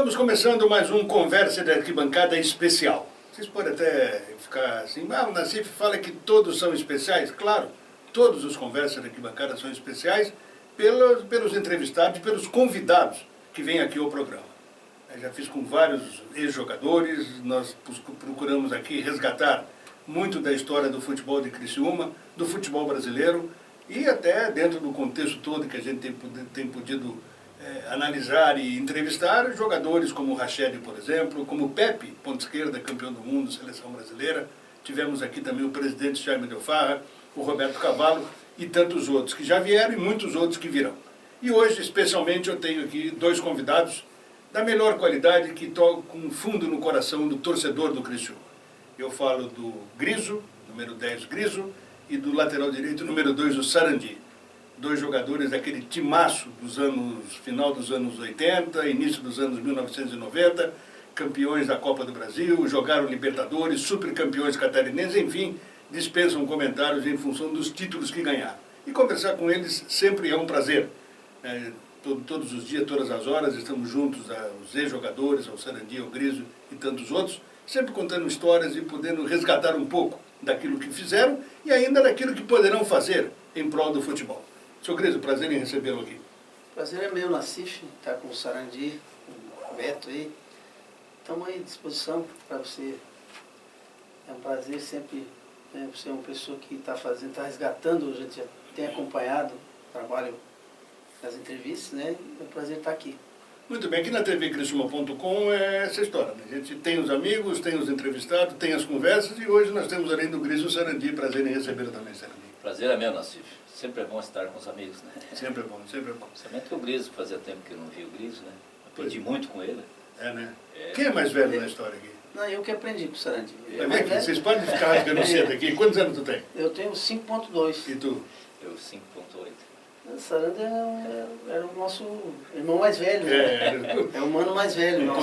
Estamos começando mais um Conversa de Arquibancada especial. Vocês podem até ficar assim, o Nassif fala que todos são especiais. Claro, todos os Conversas de Arquibancada são especiais pelos entrevistados e pelos convidados que vêm aqui ao programa. Eu já fiz com vários ex-jogadores, nós procuramos aqui resgatar muito da história do futebol de Criciúma, do futebol brasileiro e até dentro do contexto todo que a gente tem podido analisar e entrevistar jogadores como o Rached, por exemplo, como o Pepe, ponta esquerda, campeão do mundo, seleção brasileira. Tivemos aqui também o presidente Jaime Del Farra, o Roberto Cavallo e tantos outros que já vieram e muitos outros que virão. E hoje, especialmente, eu tenho aqui dois convidados da melhor qualidade que tocam fundo no coração do torcedor do Criciúma. Eu falo do Griso, número 10 Griso, e do lateral direito, número 2, o Sarandi. Dois jogadores daquele timaço dos final dos anos 80, início dos anos 1990, campeões da Copa do Brasil, jogaram Libertadores, supercampeões catarinenses, enfim, dispensam comentários em função dos títulos que ganharam. E conversar com eles sempre é um prazer. Todos os dias, todas as horas, estamos juntos, os ex-jogadores, ao Sarandi, ao Griso e tantos outros, sempre contando histórias e podendo resgatar um pouco daquilo que fizeram e ainda daquilo que poderão fazer em prol do futebol. Seu Griso, prazer em recebê-lo aqui. Prazer é meu, Nassif, estar com o Sarandi, com o Beto aí. Estamos aí à disposição para você. É um prazer sempre, né, você é uma pessoa que está resgatando, a gente já tem acompanhado o trabalho das entrevistas, né? É um prazer estar aqui. Muito bem, aqui na TV Criciúma.com é essa história, né? A gente tem os amigos, tem os entrevistados, tem as conversas e hoje nós temos além do Griso o Sarandi, prazer em recebê-lo também, Sarandi. Prazer é meu, Nassif. Sempre é bom estar com os amigos, né? Sempre é bom, sempre é bom. Principalmente com o Griso, fazia tempo que eu não vi o Griso, né? Aprendi muito com ele. É, né? Quem é mais velho na história aqui? Não, eu que aprendi com o Sarandi. Vocês podem ficar rasgando cedo aqui. Quantos anos tu tem? Eu tenho 5.2. E tu? Eu 5.8. O Sarandi era o nosso irmão mais velho. Né? É o mano mais velho. O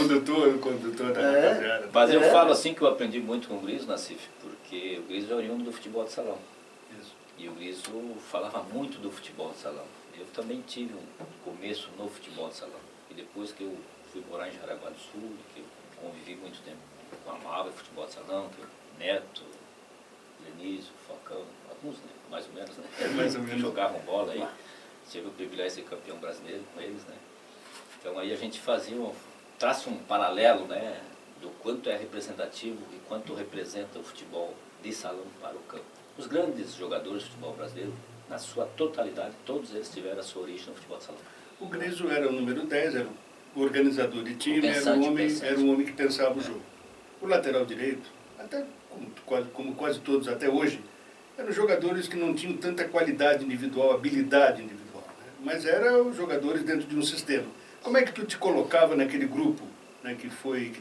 condutor da rapaziada. Mas eu falo assim que eu aprendi muito com o Griso, Nassif, porque o Griso é oriundo do futebol de salão. Isso. E o Griso falava muito do futebol de salão. Eu também tive um começo no futebol de salão. E depois que eu fui morar em Jaraguá do Sul, que eu convivi muito tempo com a Amava e futebol de salão, que o Neto, Lenísio, Falcão, alguns, né? Mais ou menos, né? Mais ou menos. Que jogavam bola aí. Tive o privilégio de ser campeão brasileiro com eles, né? Então aí a gente traça um paralelo, né? Do quanto é representativo e quanto representa o futebol de salão para o campo. Os grandes jogadores de futebol brasileiro, na sua totalidade, todos eles tiveram a sua origem no futebol de salão. O Griso era o número 10, era o organizador de time, era Pensante. um homem que pensava o jogo. O lateral direito, até como quase todos até hoje, eram jogadores que não tinham tanta qualidade individual, habilidade individual, né? Mas eram os jogadores dentro de um sistema. Como é que tu te colocava naquele grupo, né, que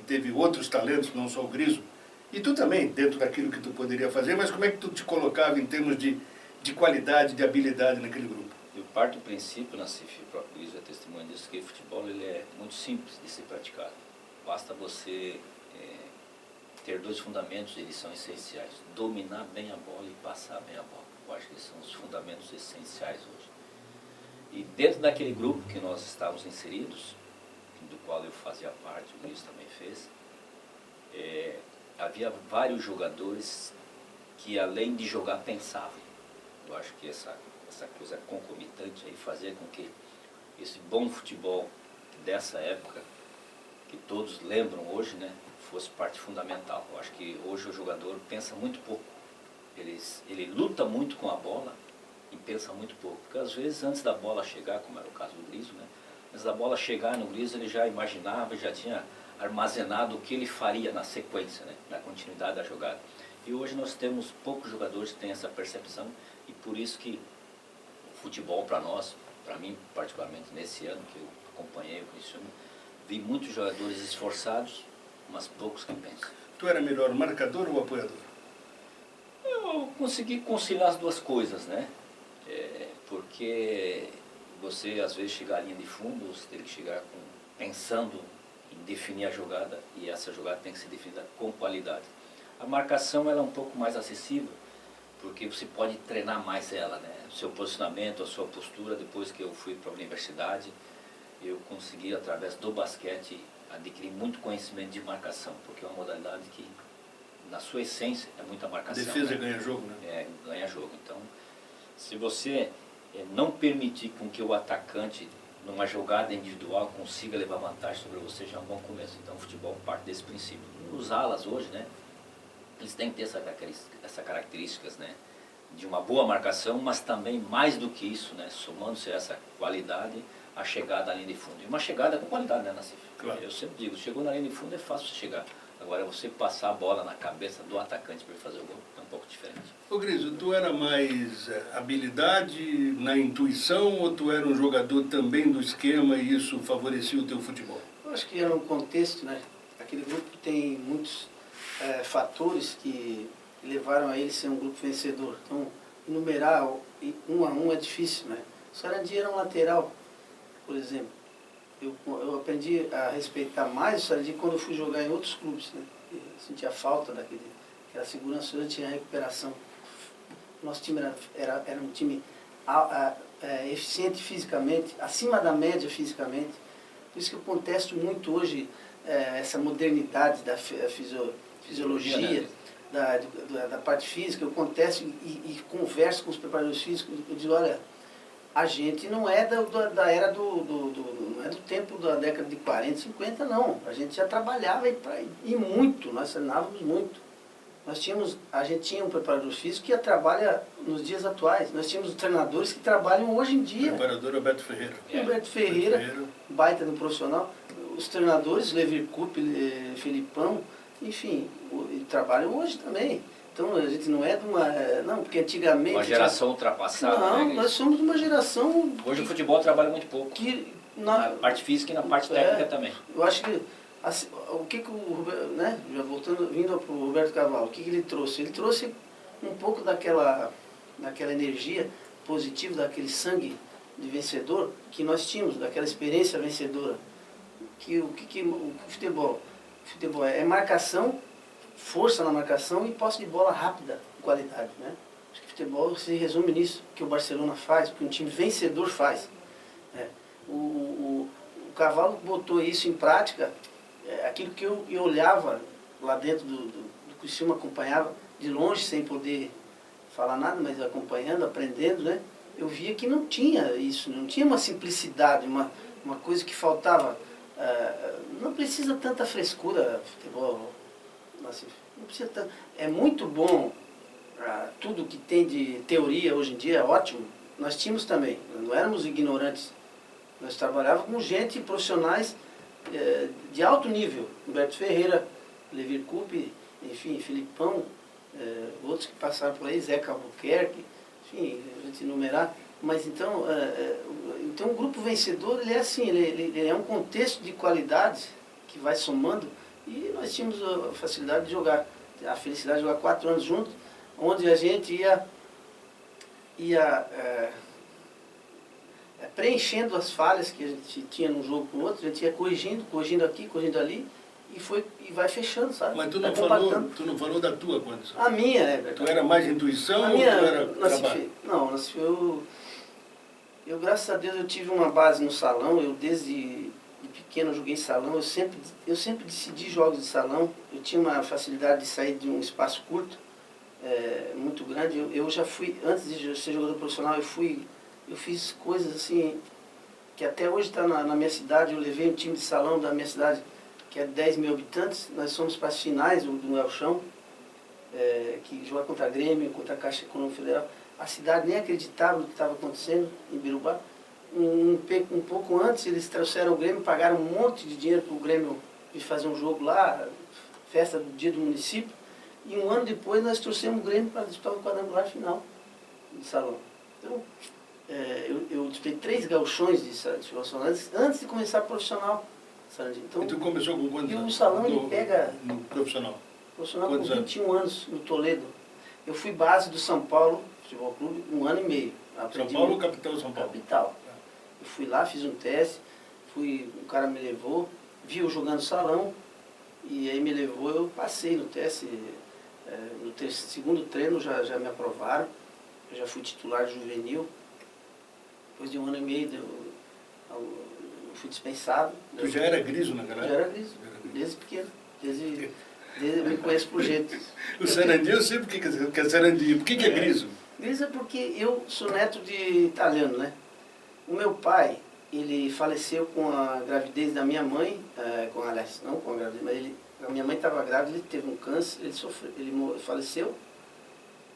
teve outros talentos, não só o Griso, e tu também, dentro daquilo que tu poderia fazer, mas como é que tu te colocava em termos de qualidade, de habilidade naquele grupo? Eu parto do princípio, Nassif, o próprio Griso é testemunha disso, que o futebol ele é muito simples de ser praticado. Basta você ter dois fundamentos, eles são essenciais. Dominar bem a bola e passar bem a bola. Eu acho que são os fundamentos essenciais hoje. E dentro daquele grupo que nós estávamos inseridos, do qual eu fazia parte, o Griso também fez, havia vários jogadores que além de jogar pensavam. Eu acho que essa coisa concomitante aí fazia com que esse bom futebol dessa época, que todos lembram hoje, né, fosse parte fundamental. Eu acho que hoje o jogador pensa muito pouco. Ele luta muito com a bola e pensa muito pouco. Porque às vezes antes da bola chegar, como era o caso do Griso, né, antes da bola chegar no Griso ele já imaginava, já tinha armazenado o que ele faria na sequência, né, na continuidade da jogada. E hoje nós temos poucos jogadores que têm essa percepção e por isso que o futebol para nós, para mim particularmente nesse ano que eu acompanhei o Criciúma, vi muitos jogadores esforçados, mas poucos que pensam. Tu era melhor marcador ou apoiador? Eu consegui conciliar as duas coisas, né? Porque você às vezes chega à linha de fundo, você tem que chegar pensando em definir a jogada e essa jogada tem que ser definida com qualidade. A marcação ela é um pouco mais acessível, porque você pode treinar mais ela, né? O seu posicionamento, a sua postura. Depois que eu fui para a universidade, eu consegui através do basquete adquirir muito conhecimento de marcação, porque é uma modalidade que, na sua essência, é muita marcação. Defesa ganha jogo, né? É, ganha jogo. Então, se você não permitir com que o atacante, numa jogada individual, consiga levar vantagem sobre você, já é um bom começo. Então, o futebol parte desse princípio. Os alas hoje, né, eles têm que ter essas características, né, de uma boa marcação, mas também, mais do que isso, né, somando-se a essa qualidade, a chegada à linha de fundo. E uma chegada com qualidade, né, Nassif? Claro. Eu sempre digo, chegou na linha de fundo é fácil de chegar. Agora, você passar a bola na cabeça do atacante para ele fazer o gol é um pouco diferente. Ô Gris, tu era mais habilidade na intuição ou tu era um jogador também do esquema e isso favorecia o teu futebol? Eu acho que era um contexto, né? Aquele grupo tem muitos fatores que levaram a ele ser um grupo vencedor. Então, enumerar um a um é difícil, né? O Sarandi era um lateral, por exemplo. Eu aprendi a respeitar mais o Sarandi quando eu fui jogar em outros clubes, né? Eu sentia falta daquela segurança, eu tinha recuperação. Nosso time era um time eficiente fisicamente, acima da média fisicamente. Por isso que eu contesto muito hoje essa modernidade da fisiologia, da parte física. Eu contesto e converso com os preparadores físicos. Eu digo, olha, a gente não é da era não é do tempo da década de 40, 50, não. A gente já trabalhava e muito, nós treinávamos muito. A gente tinha um preparador físico que trabalha nos dias atuais. Nós tínhamos treinadores que trabalham hoje em dia. Preparador Roberto Ferreira. Roberto Ferreira, baita no profissional. Os treinadores, Levir Coupe, Felipão, enfim, trabalham hoje também. Então a gente não é de uma... Não, porque antigamente... Uma geração ultrapassada, não, né? nós somos uma geração... Hoje o futebol trabalha muito pouco. Na parte física e na parte técnica também. Eu acho que... Assim, o que o Roberto, né, já vindo para o Roberto Cavalo, o que ele trouxe? Ele trouxe um pouco daquela energia positiva, daquele sangue de vencedor que nós tínhamos, daquela experiência vencedora. O futebol é marcação, força na marcação e posse de bola rápida, qualidade, né? Acho que o futebol se resume nisso, que o Barcelona faz, que um time vencedor faz. O Cavalo botou isso em prática. Aquilo que eu olhava lá dentro do Criciúma, acompanhava de longe, sem poder falar nada, mas acompanhando, aprendendo, né? Eu via que não tinha isso, não tinha uma simplicidade, uma coisa que faltava. Não precisa tanta frescura, futebol, não precisa tanto. É muito bom, tudo que tem de teoria hoje em dia é ótimo. Nós tínhamos também, não éramos ignorantes. Nós trabalhávamos com gente, profissionais, de alto nível, Humberto Ferreira, Levir Coupe, enfim, Filipão, outros que passaram por aí, Zeca Albuquerque, enfim, a gente enumerar. Mas então o grupo vencedor, ele é assim, ele é um contexto de qualidade que vai somando, e nós tínhamos a facilidade de jogar, a felicidade de jogar 4 anos juntos, onde a gente ia preenchendo as falhas que a gente tinha num jogo com o outro, a gente ia corrigindo aqui, corrigindo ali, e vai fechando, sabe? Mas tu não falou da tua condição. A minha, Tu era mais intuição ou tu era trabalho? Não, eu, graças a Deus, eu tive uma base no salão. Eu desde pequeno joguei salão, eu sempre decidi jogos de salão. Eu tinha uma facilidade de sair de um espaço curto, muito grande. Eu já fui, antes de ser jogador profissional, eu fiz coisas assim, que até hoje está na minha cidade. Eu levei um time de salão da minha cidade, que é 10 mil habitantes. Nós fomos para as finais do El Chão, que joga contra a Grêmio, contra a Caixa Econômica Federal. A cidade nem acreditava no que estava acontecendo em Birubá. Um pouco antes, eles trouxeram o Grêmio, pagaram um monte de dinheiro para o Grêmio ir fazer um jogo lá, festa do dia do município. E um ano depois, nós trouxemos o Grêmio para disputar o quadrangular final de salão. Então, eu disputei 3 gauchões de salão antes de começar profissional. Então, e tu começou com quantos anos? E o salão ele pega... No profissional? Profissional com 21 anos, no Toledo. Eu fui base do São Paulo Futebol Clube 1 ano e meio. São Paulo ou capital São Paulo? Capital. Eu fui lá, fiz um teste, o cara me levou, viu jogando salão, e aí me levou, eu passei no teste. No segundo treino já me aprovaram, eu já fui titular juvenil. Depois de 1 ano e meio, fui dispensado. Tu já era griso naquela Eu já era griso, desde pequeno. Desde eu me conheço por jeito. O Sarandi, eu sei porque que é Sarandi. Por que é griso? Griso é porque eu sou neto de italiano, né? O meu pai, ele faleceu com a gravidez da minha mãe, aliás, não com a gravidez, mas a minha mãe estava grávida, ele teve um câncer, ele faleceu.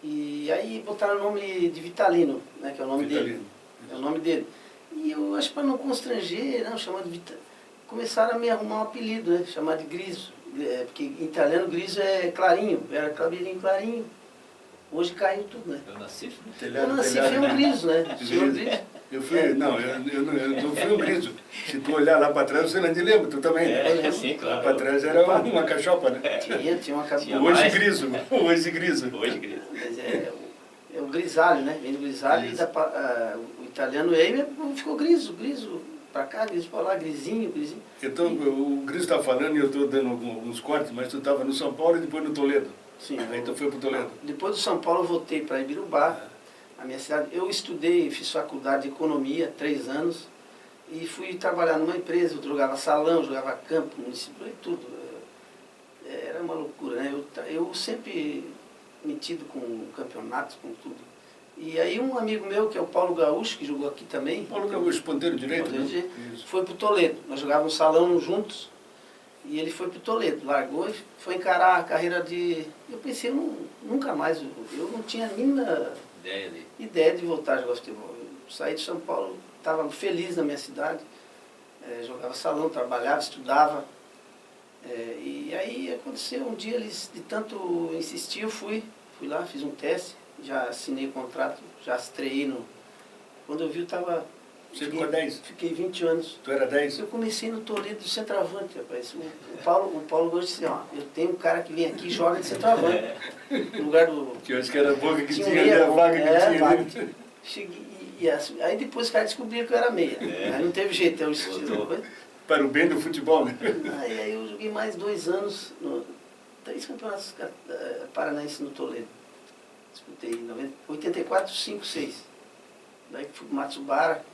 E aí botaram o nome de Vitalino, né, que é o nome dele. É o nome dele. E eu acho que para não constranger, não, chamar de Vitalino, começaram a me arrumar um apelido, né, chamar de Griso. Porque em italiano Griso é clarinho, era cabelinho clarinho. Hoje caiu tudo, né? Eu nasci, Eu nasci foi um Griso, né? Senhor Griso. Eu não fui um griso. Se tu olhar lá para trás, você não te lembra, tu também. sim, claro. Lá para trás era uma cachopa, né? Tinha uma cabeça. Hoje griso, hoje griso. Hoje griso. Mas é o grisalho, né? Vem do grisalho e o italiano aí ficou griso para cá, griso para lá, grisinho. Então, o Griso está falando e eu estou dando alguns cortes, mas tu estava no São Paulo e depois no Toledo. Sim. Aí tu foi para o Toledo. Depois do São Paulo eu voltei para Ibirubá, a minha cidade. Eu estudei, fiz faculdade de economia, 3 anos, e fui trabalhar numa empresa, eu jogava salão, jogava campo, município, e tudo. Era uma loucura, né? Eu sempre metido com campeonatos, com tudo. E aí um amigo meu, que é o Paulo Gaúcho, que jogou aqui também. Paulo Gaúcho, ponteiro direito, ponteiro né? direito, Isso. foi para o Toledo. Nós jogávamos salão juntos, e ele foi para o Toledo, largou e foi encarar a carreira de... Eu pensei, nunca mais, eu não tinha a mínima ideia de voltar a jogar futebol. Eu saí de São Paulo, estava feliz na minha cidade, jogava salão, trabalhava, estudava. E aí aconteceu, um dia eles, de tanto insistir, eu fui lá, fiz um teste, já assinei o contrato, já estreiei no... Quando eu vi, eu estava... Você ficou 10? Fiquei 20 anos. Tu era 10? Eu comecei no Toledo de centroavante, rapaz. O Paulo hoje disse, ó, eu tenho um cara que vem aqui e joga de centroavante. No lugar do... Que eu acho que era a boca que tinha meia, ali, a vaga que tinha vaga. ali. Cheguei, assim, aí depois os caras descobriram que eu era meia. Aí não teve jeito, eu estilo. Para o bem do futebol, né? Aí eu joguei mais 2 anos, 3 campeonatos paranaenses no Toledo. Disputei em 84, 5, 6. Daí fui para Matsubara,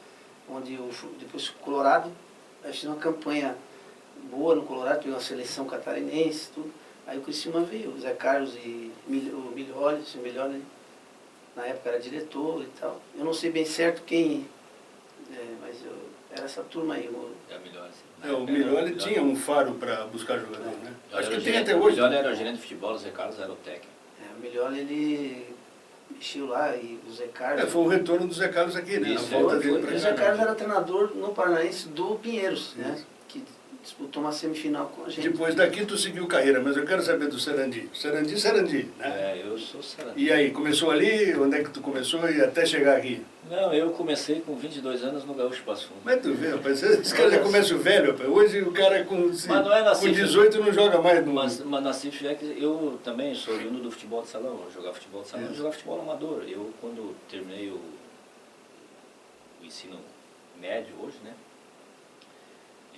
onde eu depois fui para o Colorado. Aí fiz uma campanha boa no Colorado, peguei uma seleção catarinense, tudo. Aí o Criciúma veio, o Zé Carlos e o Milioli, na época era diretor e tal. Eu não sei bem certo quem, mas era essa turma aí. O Milioli tinha um faro para buscar jogador, né? Acho que tem até O hoje. Milioli era o gerente de futebol, o Zé Carlos era o técnico. O Milioli, ele mexeu lá, e o Zé Carlos... Foi o retorno do Zé Carlos aqui, né? Isso, A volta dele O para Zé cá. Carlos era treinador no Paranaense do Pinheiros, né? Isso. Que disputou uma semifinal com a gente. Depois daqui tu seguiu carreira, mas eu quero saber do Sarandi. Sarandi, né? Eu sou Sarandi. E aí, começou ali? Onde é que tu começou e até chegar aqui? Não, eu comecei com 22 anos no Gaúcho Passo Fundo. Mas tu vê, rapaz, esse cara já começa velho, rapaz. Hoje o cara com não é com 18 não joga mais no... Mas na CIF é que eu também sou oriundo do futebol de salão. Eu jogava futebol de salão, eu jogava futebol amador. Eu, quando terminei o ensino médio hoje, né?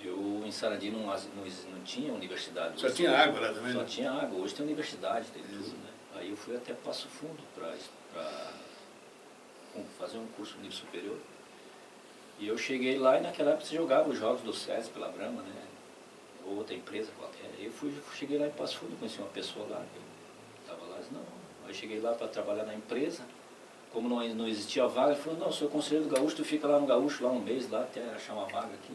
Eu em Sarandi não tinha universidade. Só tinha água lá também? Só né? tinha água. Hoje tem universidade, tem tudo, né? Aí eu fui até Passo Fundo para fazer um curso de nível superior. E eu cheguei lá e naquela época você jogava os jogos do SESI pela Brahma, né? Ou outra empresa qualquer. Eu cheguei lá em Passo Fundo, conheci uma pessoa lá, que eu estava lá, não. Aí cheguei lá para trabalhar na empresa. Como não existia vaga, ele falou, não, eu sou conselheiro do Gaúcho, tu fica lá no Gaúcho lá um mês, lá até achar uma vaga aqui.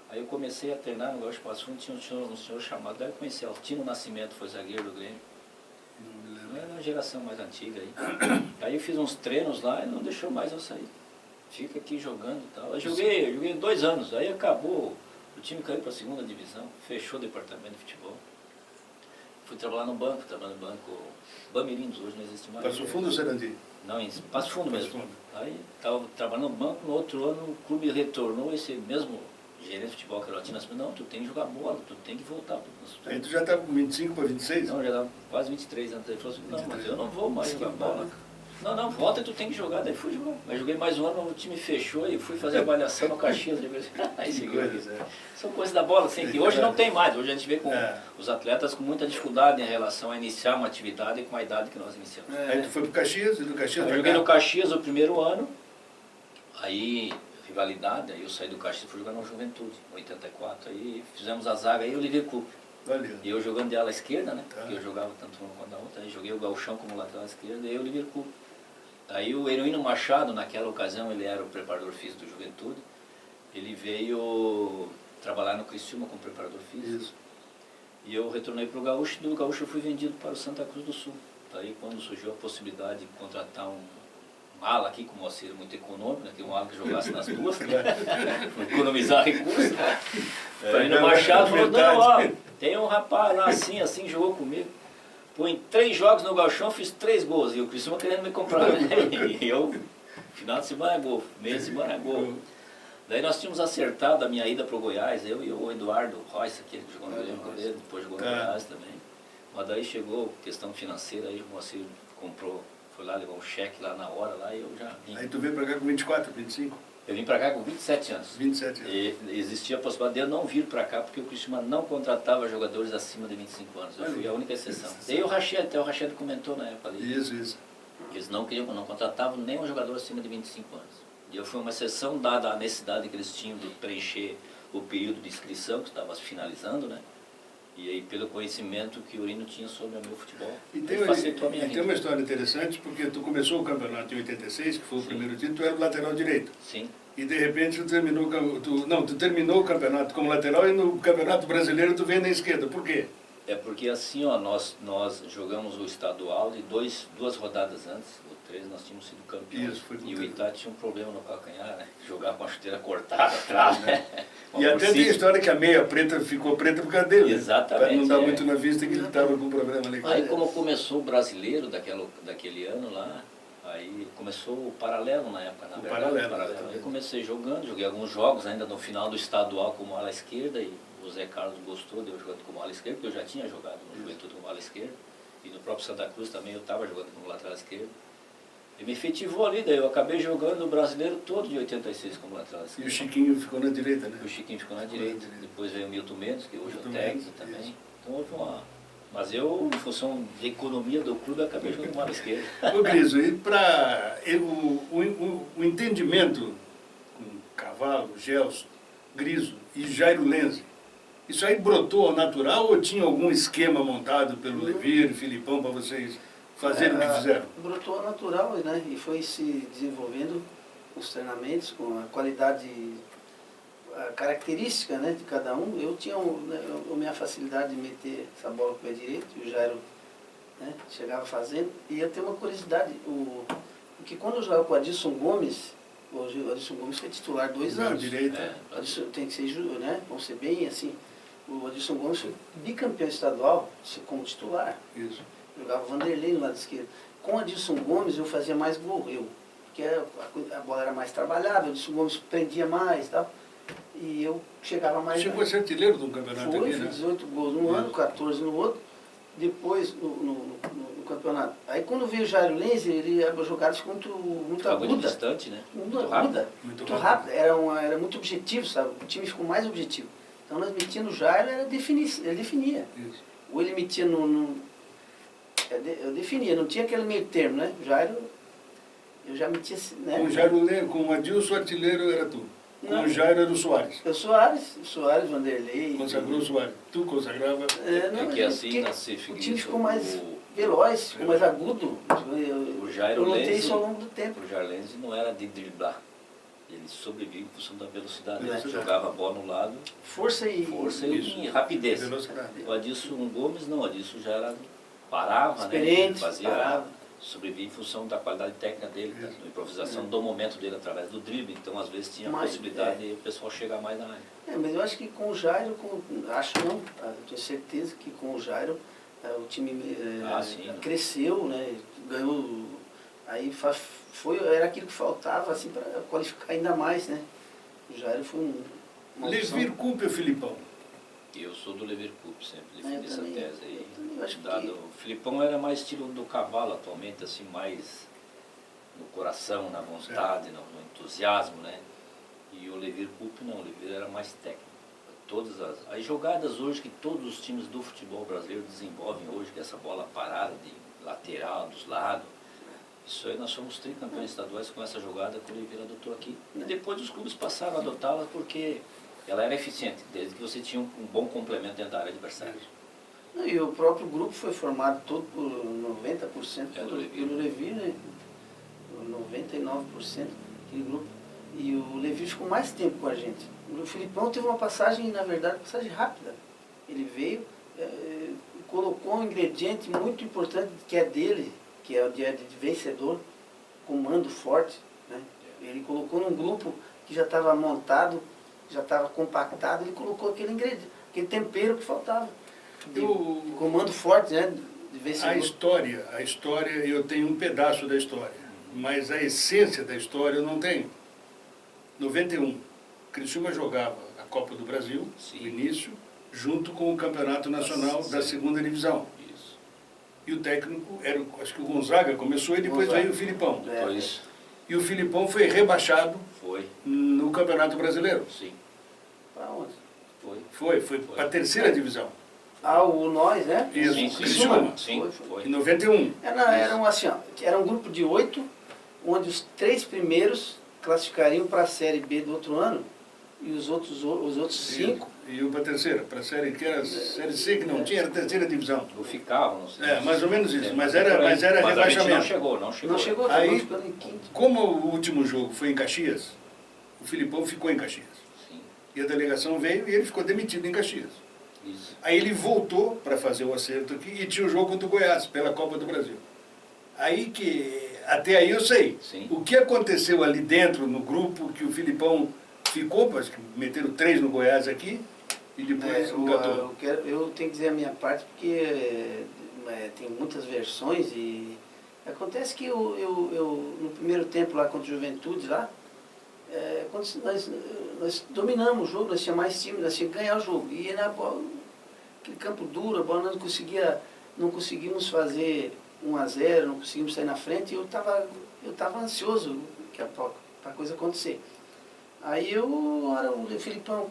Aí eu comecei a treinar no Gaúcho Passo Fundo, tinha um senhor chamado, daí eu conheci Altino Nascimento, foi zagueiro do Grêmio. Não é uma geração mais antiga aí. Aí eu fiz uns treinos lá e não deixou mais eu sair. Fica aqui jogando e tal. Eu joguei 2 anos, aí acabou, o time caiu para a 2ª divisão, fechou o departamento de futebol. Fui trabalhar no banco, Bamirindos, hoje não existe mais. Passo Fundo ou Sarandi? Não, em Passo Fundo mesmo. Passo Fundo. Aí estava trabalhando no banco, no outro ano o clube retornou, esse mesmo gerente de futebol que era o Altino Nascimento, não, tu tem que jogar bola, tu tem que voltar. Aí tu já estava com 25 para 26? Não, já dava quase 23 anos. Ele falou assim, não, mas eu não vou mais jogar bola. Não, volta e tu tem que jogar. Daí fui jogar. Mas joguei mais um ano, o time fechou e fui fazer avaliação no Caxias. Aí seguiu. São coisas da bola, assim, que hoje não tem mais. Hoje a gente vê com os atletas com muita dificuldade em relação a iniciar uma atividade com a idade que nós iniciamos. Aí tu foi para o Caxias e do Caxias Eu para joguei cá? no Caxias o primeiro ano, aí rivalidade, aí eu saí do Caxias e fui jogar no Juventude, em 84, aí fizemos a zaga aí, o Olivier Coupe. Valeu. E eu jogando de ala esquerda, né? Tá. Porque eu jogava tanto uma quanto a outra, aí joguei o gauchão como lateral esquerdo, e aí o Olivier Coupe. Aí o Heroíno Machado, naquela ocasião, ele era o preparador físico do Juventude, ele veio trabalhar no Criciúma como preparador físico. Isso. E eu retornei para o Gaúcho, e do Gaúcho eu fui vendido para o Santa Cruz do Sul. Daí quando surgiu a possibilidade de contratar um ala aqui, com um auxílio muito econômico, né, que um ala que jogasse nas duas, né, economizar recursos. Aí no Machado falou, não, ó, tem um rapaz lá assim, assim, jogou comigo. Pô, em 3 jogos no Gauchão fiz 3 gols, e o Criciúma querendo me comprar, né? E eu, final de semana é gol, mês de semana é gol. Daí nós tínhamos acertado a minha ida para o Goiás, eu e o Eduardo Royce, aquele que jogou no Grêmio Goleiro, depois jogou no Goiás também. Mas daí chegou questão financeira, aí o Moacir comprou, foi lá, levou um cheque lá na hora, lá, e eu já vim. Aí tu veio pra cá com 24, 25? Eu vim para cá com 27 anos. 27 anos. E existia a possibilidade de eu não vir para cá, porque o Criciúma não contratava jogadores acima de 25 anos. Eu fui a única exceção. Daí o Rachid, até o Rachid comentou na época ali. Isso. Que eles não queriam, não contratavam nenhum jogador acima de 25 anos. E eu fui uma exceção, dada a necessidade que eles tinham de preencher o período de inscrição, que estava finalizando, né? E aí, pelo conhecimento que o Urino tinha sobre o meu futebol, facilitou a minha vida. Tem uma história interessante, porque tu começou o campeonato em 86, que foi o primeiro título, tu era o lateral direito. Sim. E de repente tu terminou o campeonato como lateral e no Campeonato Brasileiro tu vem na esquerda. Por quê? É porque assim, ó, nós jogamos o estadual e duas rodadas antes, ou 3, nós tínhamos sido campeões. Isso, foi e o Itá tinha um problema no calcanhar, né? Jogar com a chuteira cortada atrás, né? E até tem a história que a meia preta ficou preta por causa dele. Exatamente. Para não dar muito na vista que ele estava com um problema ali. Aí como começou o brasileiro daquele ano lá, aí começou o paralelo na época, na verdade. Paralelo. Aí comecei jogando, joguei alguns jogos ainda no final do estadual como ala esquerda, e o Zé Carlos gostou de eu jogando como ala esquerda, porque eu já tinha jogado no Juventude como ala esquerda, e no próprio Santa Cruz também eu estava jogando como lateral esquerdo. E me efetivou ali, daí eu acabei jogando o brasileiro todo de 86 como lateral esquerdo. E o Chiquinho ficou na direita, né? O Chiquinho ficou na direita, depois veio o Milton Mendes, que hoje é o técnico também. Isso. Então houve uma... Mas eu, em função de economia do clube, acabei jogando como ala esquerda. Ô Griso, e para o entendimento com Cavalo, Gelson, Griso e Jairo Lenzi, isso aí brotou ao natural ou tinha algum esquema montado pelo Levir e Filipão para vocês fazerem o que fizeram? Brotou ao natural, né? E foi se desenvolvendo os treinamentos com a qualidade, a característica, né, de cada um. Eu tinha a minha facilidade de meter essa bola com o pé direito, e o Jairo, né, chegava fazendo. E eu tenho uma curiosidade, porque quando eu jogava com o Adilson Gomes, o Adilson Gomes foi titular 2 anos. Direita. O Adilson tem que ser, né, vamos ser bem assim, o Adilson Gomes foi bicampeão estadual como titular. Isso. Jogava o Vanderlei no lado esquerdo. Com o Adilson Gomes eu fazia mais gol, porque a bola era mais trabalhada, o Adilson Gomes prendia mais e tal. E eu chegava mais... Chegou a ser artilheiro de um campeonato Foi, aqui, né? 18 gols num ano, 14 no outro. Depois, no campeonato. Aí quando veio o Jairo Lenzi, a jogada ficou muito aguda. Muito distante, né? Muito aguda. Muito rápido. Era muito objetivo, sabe? O time ficou mais objetivo. Então nós metíamos no Jairo, ele definia. Isso. Ou ele metia eu definia, não tinha aquele meio termo, né? O Jairo, eu já metia... Né? Com o Adilson, artilheiro era tu. Com Não. o Jairo era o Soares. O Soares, Vanderlei... Consagrou o Soares. Tu consagrava... É que assim, na CIF, o time ficou mais veloz, ficou mais agudo. O Jairo eu notei Lenzi, isso ao longo do tempo. O Jairo Lenzi não era de driblar. Ele sobrevive em função da velocidade. Ele Velocidade. jogava a bola no lado, Força e rapidez. Velocidade. O Adilson Gomes não, o Adilson já era, parava, experiente, né? parava. Sobrevivia em função da qualidade técnica dele, da improvisação do momento dele através do drible. Então, às vezes, tinha a possibilidade de o pessoal chegar mais na área. Mas eu acho que com o Jairo, eu tenho certeza que com o Jairo o time cresceu, né? Ganhou, aí era aquilo que faltava assim, para qualificar ainda mais, né? O Jairo foi Levir Coupe ou Filipão? Eu sou do Levir Coupe, sempre defendi essa tese aí. O Filipão era mais estilo do Cavalo atualmente, assim, mais no coração, na vontade, no entusiasmo, né? E o Levir Coupe não, o Levir era mais técnico. Todas as jogadas hoje que todos os times do futebol brasileiro desenvolvem hoje, que é essa bola parada de lateral, dos lados, Isso aí nós fomos tricampeões estaduais com essa jogada que o Oliveira adotou aqui. E depois os clubes passaram a adotá-la porque ela era eficiente, desde que você tinha um bom complemento dentro da área adversária. E o próprio grupo foi formado todo por 90% pelo Levi, né? 99% aquele grupo. E o Levi ficou mais tempo com a gente. O Filipão teve uma passagem, na verdade, passagem rápida. Ele veio, colocou um ingrediente muito importante que é dele, que é o de vencedor, comando forte, né? Ele colocou num grupo que já estava montado, já estava compactado, ele colocou aquele ingrediente, aquele tempero que faltava. De comando forte, né? De vencedor. A história, eu tenho um pedaço da história, mas a essência da história eu não tenho. 91, Criciúma jogava a Copa do Brasil, no início, junto com o Campeonato Nacional da segunda divisão. Isso. E o técnico era, acho que o Gonzaga começou e depois veio o Filipão. Depois E o Filipão foi rebaixado foi. no Campeonato Brasileiro. Sim. Para onde? Foi. Foi para a terceira divisão. O nós, né? Isso, Sim, Criciúma. Sim, Em 91. Era um grupo de 8, onde os 3 primeiros classificariam para a Série B do outro ano, e os outros 5... E o para a terceira, para a série que era a Série C, que não tinha, era a terceira divisão. Ou ficavam, não sei. Mais ou menos isso, mas por aí. era Mas a gente rebaixamento. não chegou. Não chegou, Aí, ficando em quinto. Como o último jogo foi em Caxias, o Filipão ficou em Caxias. Sim, E a delegação veio e ele ficou demitido em Caxias. isso. Aí ele voltou para fazer o acerto aqui e tinha o jogo contra o Goiás, pela Copa do Brasil. Aí até aí eu sei. Sim. O que aconteceu ali dentro, no grupo, que o Filipão ficou, acho que meteram 3 no Goiás aqui, e depois engatou. Eu tenho que dizer a minha parte, porque tem muitas versões, e acontece que no primeiro tempo lá contra o Juventude, lá, quando nós dominamos o jogo, nós tínhamos mais time, nós tínhamos que ganhar o jogo. E na bola, aquele campo duro, a bola não conseguimos fazer 1-0, não conseguimos sair na frente, e eu estava ansioso para a coisa acontecer. Aí o Filipão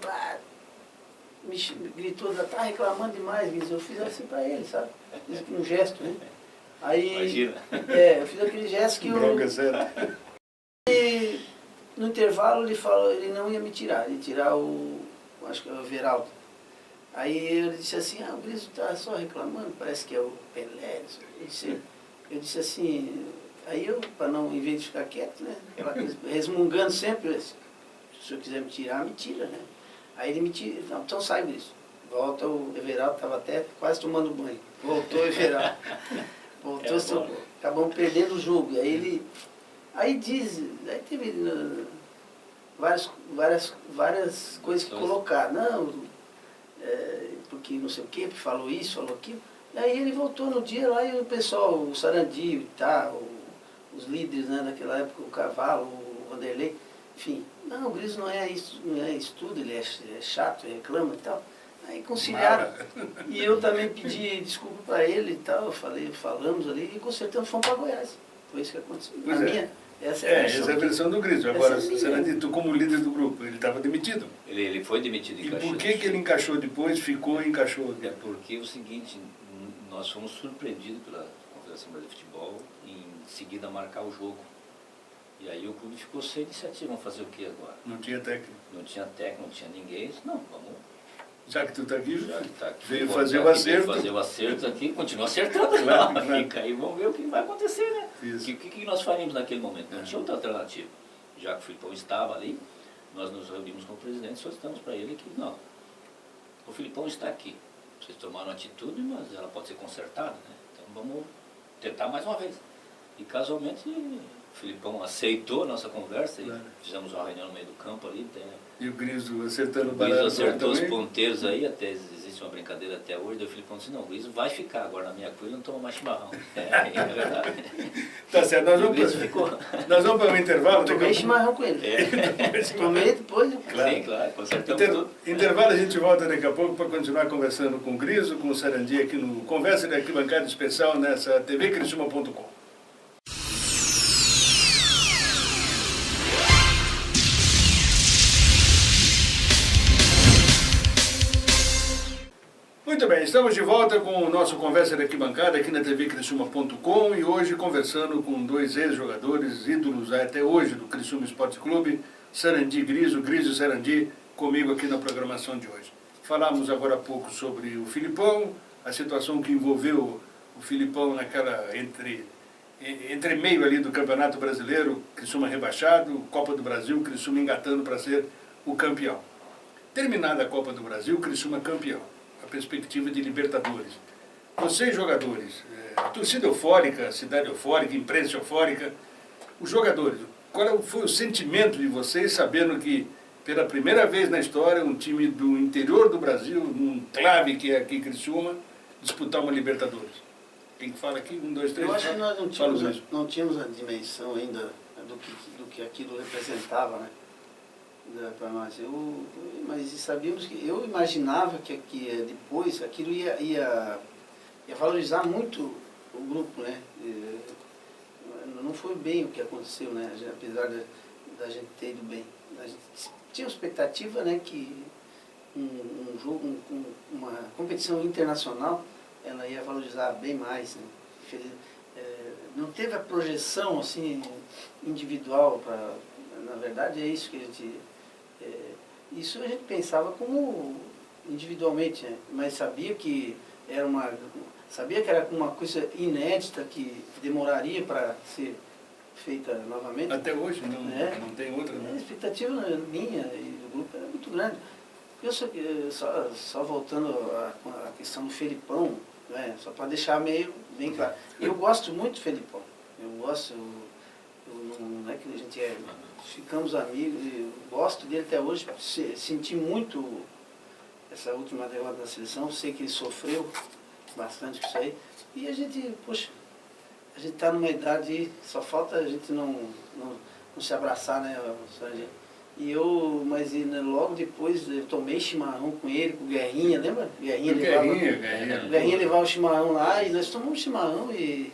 me gritou, tá reclamando demais, eu fiz assim para ele, sabe? Fiz um gesto, né? Aí, Imagina. eu fiz aquele gesto que Droga, sério. E no intervalo ele não ia me tirar, ele ia tirar acho que é o Everaldo. Aí ele disse assim, o Griso está só reclamando, parece que é o Pelé. Eu disse assim, aí para não, em vez de ficar quieto, né? Resmungando sempre, se o senhor quiser me tirar, me tira, né? Aí ele me tira, não, então sai, Griso. Volta, o Everaldo estava até quase tomando banho. Voltou o Everaldo. Voltou, acabamos perdendo o jogo. Aí teve várias coisas que colocaram. Não, porque não sei o que, falou isso, falou aquilo. E aí ele voltou no dia lá e o pessoal, o Sarandi, os líderes, né, daquela época, o Cavalo, o Vanderlei, enfim, não, o Griso não é isso tudo, ele é chato, reclama e tal. Aí conciliaram. E eu também pedi desculpa para ele e tal, falamos ali e consertamos, fomos para Goiás. Foi isso que aconteceu. Essa é a versão do Griso. Agora, tu como líder do grupo, ele estava demitido. Ele foi demitido em Caxias. E por que ele encaixou depois, ficou e encaixou? É porque é o seguinte, nós fomos surpreendidos pela Confederação Brasileira de Futebol em seguida marcar o jogo. E aí o clube ficou sem iniciativa, vamos fazer o que agora? Não tinha técnico. Não tinha técnico, não tinha ninguém. Não, vamos. Já que tu está aqui, veio bom, fazer o acerto. Veio fazer o acerto aqui, continua acertando. Não. Fica aí, vamos ver o que vai acontecer, né? O que nós faríamos naquele momento? Não tinha outra alternativa. Já que o Filipão estava ali, nós nos reunimos com o presidente e solicitamos para ele que, não, o Filipão está aqui. Vocês tomaram atitude, mas ela pode ser consertada, né? Então vamos tentar mais uma vez. E casualmente o Filipão aceitou a nossa conversa e fizemos uma reunião no meio do campo ali. E o Griso acertando o Griso acertou os ponteiros aí, até existe uma brincadeira até hoje, daí o Filipão disse, não, o Griso vai ficar agora na minha cuia, não toma mais chimarrão. É verdade. Tá certo, nós vamos para o intervalo. Tomei chimarrão com ele. Tomei depois. Claro, consertamos tudo. Intervalo, a gente volta daqui a pouco para continuar conversando com o Griso, com o Sarandi aqui no Conversa de Arquibancada Especial nessa tvcristiuma.com. Muito bem, Estamos de volta com o nosso Conversa de Arquibancada aqui na tvcrissuma.com e hoje conversando com dois ex-jogadores, ídolos até hoje do Criciúma Esporte Clube, Sarandi Griso, Griso Sarandi, comigo aqui na programação de hoje. Falamos agora há pouco sobre o Filipão, a situação que envolveu o Filipão naquela entre meio ali do Campeonato Brasileiro, Criciúma rebaixado, Copa do Brasil, Criciúma engatando para ser o campeão. Terminada a Copa do Brasil, Criciúma campeão. A perspectiva de Libertadores. Vocês, jogadores, a torcida eufórica, a cidade eufórica, a imprensa eufórica, os jogadores, qual foi o sentimento de vocês, sabendo que, pela primeira vez na história, um time do interior do Brasil, num clave que é aqui Criciúma, disputar uma Libertadores? Quem que fala aqui? 1, 2, 3. Eu acho que nós não tínhamos a dimensão ainda do que aquilo representava, né? Para nós. Mas sabíamos que eu imaginava que depois aquilo ia valorizar muito o grupo, né? Não foi bem o que aconteceu, né? Apesar da gente ter ido bem. A gente tinha uma expectativa, né, que um jogo, uma competição internacional, ela ia valorizar bem mais, né? Não teve a projeção assim individual na verdade é isso que a gente isso a gente pensava como individualmente, né? Mas sabia que era uma coisa inédita que demoraria para ser feita novamente. Até hoje não tem outra, né? A expectativa minha e do grupo era muito grande. Só voltando à questão do Felipão, né? Só para deixar meio bem claro. Eu gosto muito do Felipão. Não é que a gente ficamos amigos, eu gosto dele até hoje, senti muito essa última derrota da seleção, sei que ele sofreu bastante com isso aí, e a gente está numa idade, só falta a gente não se abraçar, né, Sarandi? Mas logo depois eu tomei chimarrão com ele, com o Guerrinha, lembra? Guerrinha levava o chimarrão lá e nós tomamos chimarrão e...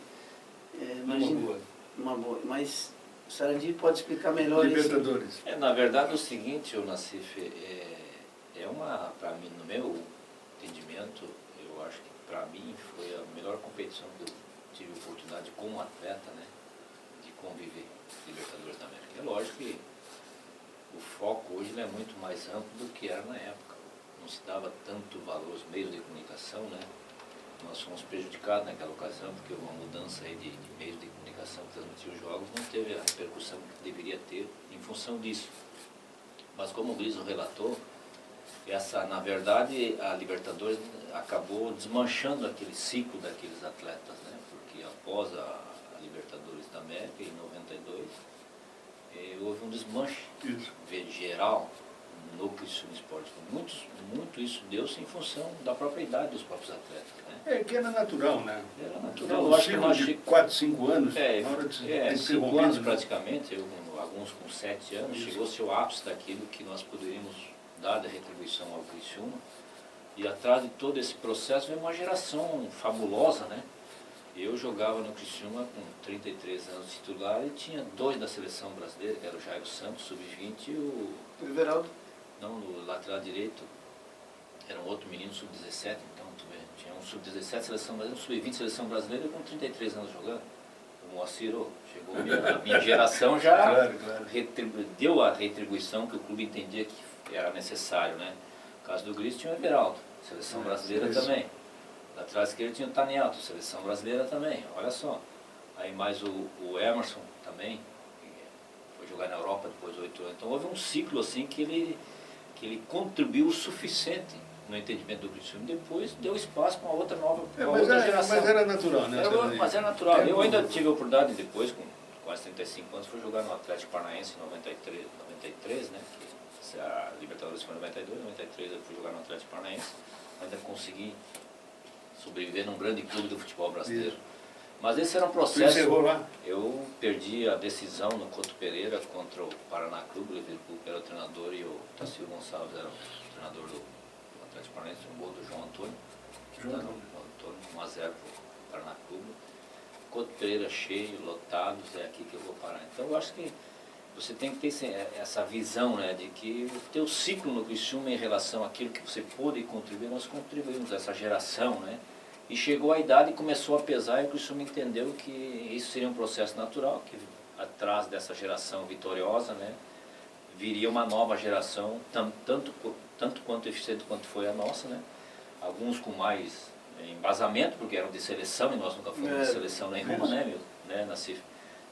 imagina, uma boa. Mas o Sarandi pode explicar melhor Libertadores. isso. Na verdade, o seguinte, o Nassif, para mim, no meu entendimento, eu acho que para mim foi a melhor competição que eu tive a oportunidade como atleta, né, de conviver Libertadores da América. É lógico que o foco hoje é muito mais amplo do que era na época. Não se dava tanto valor aos meios de comunicação, né? Nós fomos prejudicados naquela ocasião, porque uma mudança aí de meios de comunicação que transmitiu os jogos não teve a repercussão que deveria ter em função disso. Mas como o Griso relatou, na verdade, a Libertadores acabou desmanchando aquele ciclo daqueles atletas, né? Porque após a Libertadores da América, em 92, houve um desmanche geral no Criciúma Esporte Clube. Muito isso deu-se em função da própria idade dos próprios atletas, né? Que era natural, né? Era natural. Um ciclo de 4, 5 anos. 5 anos praticamente, alguns com 7 anos, chegou-se ao ápice daquilo que nós poderíamos dar de retribuição ao Criciúma. E atrás de todo esse processo veio uma geração fabulosa, né? Eu jogava no Criciúma com 33 anos de titular e tinha 2 da seleção brasileira, que era o Jairo Santos, sub-20, e o Everaldo. Não, no lateral direito era um outro menino, sub-17, então tinha um sub-17 seleção brasileira, um sub-20 seleção brasileira com 33 anos jogando. O Moacir chegou, a minha geração já deu a retribuição que o clube entendia que era necessário, né? No caso do Gris tinha o Everaldo, seleção brasileira também. Lateral esquerdo tinha o Tanielto, seleção brasileira também, olha só. Aí mais o Emerson também, foi jogar na Europa depois de 8 anos. Então houve um ciclo assim que ele contribuiu o suficiente no entendimento do Criciúma. Depois deu espaço para uma outra geração. Mas era natural, né? Mas era natural. Eu ainda tive a oportunidade depois, com quase 35 anos, fui jogar no Atlético Paranaense em 93, né? Que a Libertadores foi em 92, 93 eu fui jogar no Atlético Paranaense. Ainda consegui sobreviver num grande clube do futebol brasileiro. Isso. Mas esse era um processo. Eu perdi a decisão no Couto Pereira contra o Paraná Clube, o Liverpool era o treinador e o Tassio Gonçalves era o treinador do Atlético Paranaense, um gol do João Antônio. João Antônio, 1-0 para o Paraná Clube. Couto Pereira cheio, lotados, é aqui que eu vou parar. Então eu acho que você tem que ter essa visão, né, de que ter o ciclo no Criciúma em relação àquilo que você pôde contribuir, nós contribuímos, essa geração, né, e chegou a idade e começou a pesar e o Criciúma entendeu que isso seria um processo natural, que atrás dessa geração vitoriosa, né, viria uma nova geração, tanto quanto eficiente quanto foi a nossa, né, alguns com mais embasamento, porque eram de seleção e nós nunca fomos de seleção nenhuma, né, na CIF.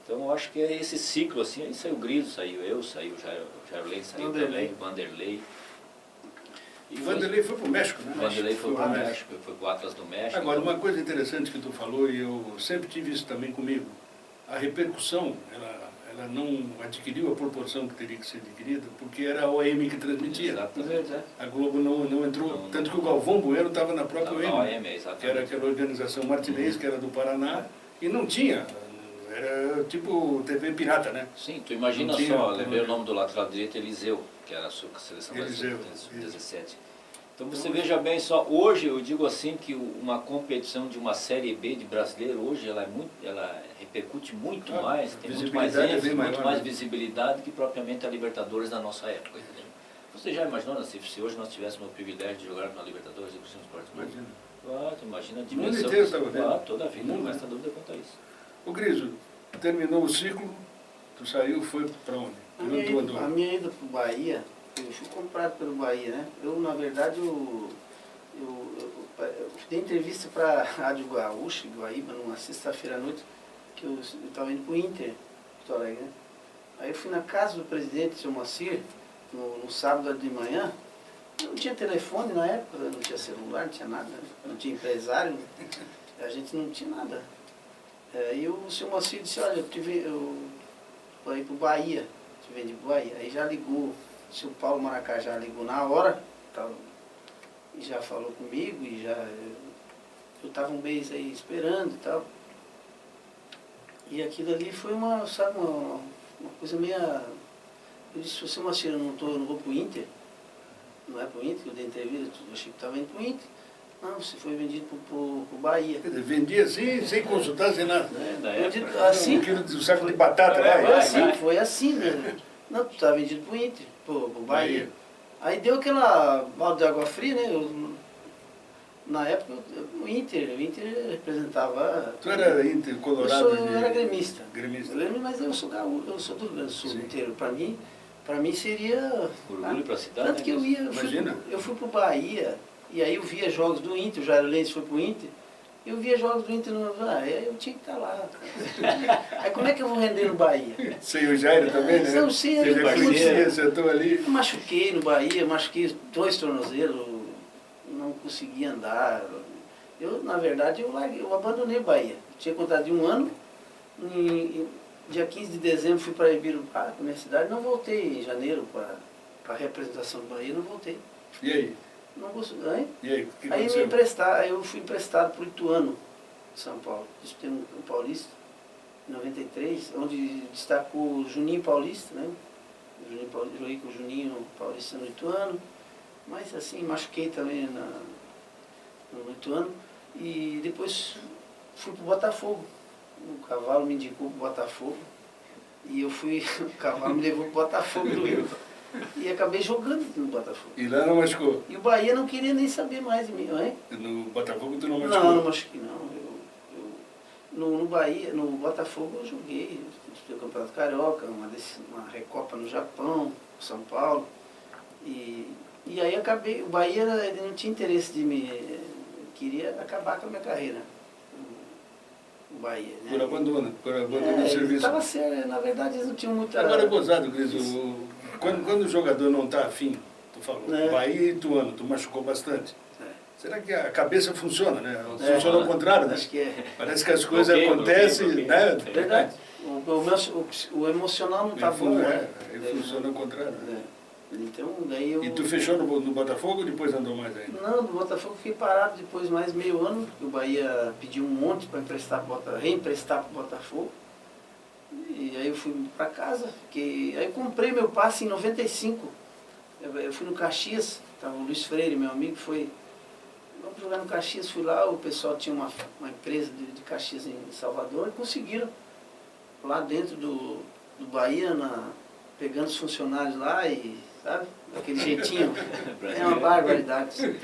Então eu acho que é esse ciclo, assim, aí saiu o Griso, saiu eu, saiu o Jairley, saiu também, o Vanderlei. E o Vanderlei foi para o México, né? O Vanderlei foi para o México, foi para o Atlas do México. Agora, uma coisa interessante que tu falou, e eu sempre tive isso também comigo, a repercussão, ela não adquiriu a proporção que teria que ser adquirida, porque era a OM que transmitia. Exatamente, é. A Globo não entrou, tanto que o Galvão Bueno estava na própria OM, que era aquela organização Martinez, que era do Paraná, e não tinha, era tipo TV pirata, né? Sim, tu imagina só, lembrei o nome do lateral direito, Eliseu, que era a sua seleção brasileira, 17. Então você veja bem só, hoje eu digo assim que uma competição de uma Série B de brasileiro, hoje ela repercute muito mais, tem muito mais ênfase, muito mais visibilidade que propriamente a Libertadores da nossa época, entendeu? Você já imaginou, se hoje nós tivéssemos o privilégio de jogar na Libertadores e o Cristiano Esporte Clube? Imagina. Tu imagina a dimensão. O mundo inteiro estava vendo. Toda a vida, não resta dúvida quanto a isso. O Griso, terminou o ciclo, tu saiu, foi para onde? A minha ida para o Bahia, eu fui comprado pelo Bahia, né? Eu, na verdade, eu dei entrevista para a Rádio Gaúcha, Guaíba, numa sexta-feira à noite, que eu estava indo para o Inter, Porto Alegre, né? Aí eu fui na casa do presidente, seu Moacir, no sábado de manhã. Eu não tinha telefone na época, não tinha celular, não tinha nada, não tinha empresário, a gente não tinha nada. E o seu Moacir disse, olha, eu vou ir para o Bahia, te vendi para o Bahia. Aí já ligou, o seu Paulo Maracajá ligou na hora, tal, e já falou comigo, e já eu estava um mês aí esperando e tal. E aquilo ali foi uma coisa meia... Eu disse, seu Moacir, eu não vou para o Inter, não é para o Inter, eu dei entrevista, eu achei que estava indo para o Inter. Não, você foi vendido para o Bahia. Quer dizer, vendia assim, sem consultar, sem nada. Assim, um quilo de saco de batata lá. Foi assim mesmo. Não, tu estava vendido para o Inter, para o Bahia. Aí deu aquela balde de água fria, né? Na época, o Inter representava... Tu era Inter, Colorado? Eu era gremista. Gremista. Mas eu sou gaúcho, eu sou do Rio Grande do Sul inteiro. Para mim seria... Orgulho para a cidade. Tanto que eu fui para o Bahia, e aí eu via jogos do Inter, o Jair Lenz foi para o Inter, eu via jogos do Inter, eu tinha que estar lá. Aí como é que eu vou render no Bahia? Sem o Jair também, né? Não, sim, sentou ali. Eu machuquei no Bahia, machuquei 2 tornozelos, não consegui andar. Na verdade, eu abandonei o Bahia. Tinha contrato de 1 ano, dia 15 de dezembro fui para Ibirubá, minha cidade, não voltei em janeiro para a representação do Bahia, não voltei. E aí? Não gostei. E aí? Aí eu fui emprestado para o Ituano, de São Paulo. Isso tem um paulista, em 93, onde destacou o Juninho Paulista, né? Joguei com o Juninho Paulista no Ituano, mas assim, machuquei também no Ituano. E depois fui para o Botafogo. O cavalo me indicou para o Botafogo. E eu fui, o cavalo me levou para o Botafogo do Rio. E acabei jogando no Botafogo. E lá não machucou? E o Bahia não queria nem saber mais de mim, não é? No Botafogo tu não machucou? Não machuquei não. No Bahia, no Botafogo eu joguei, disputei o Campeonato Carioca, uma Recopa no Japão, São Paulo. E aí acabei, o Bahia ele não tinha interesse de me... queria acabar com a minha carreira. O Bahia, né? Por abandono do serviço. Tava sério, na verdade eles não tinham muita... Agora é gozado, Cris, quando o jogador não está afim, tu falou, Bahia e Ituano, tu machucou bastante. Será que a cabeça funciona, né? Funciona ao contrário, né? Acho que é. Parece que as coisas acontecem, né? Verdade. O emocional não está bom, né? Aí funciona ao contrário. Né? Então, daí eu... E tu fechou no Botafogo ou depois andou mais ainda? Não, no Botafogo fiquei parado depois mais meio ano, porque o Bahia pediu um monte para reemprestar para o Botafogo. E aí eu fui para casa, aí eu comprei meu passe em 95. Eu fui no Caxias, estava o Luiz Freire, meu amigo, vamos jogar no Caxias, fui lá, o pessoal tinha uma empresa de Caxias em Salvador e conseguiram lá dentro do Bahia, pegando os funcionários lá e, sabe, aquele jeitinho, é uma barbaridade.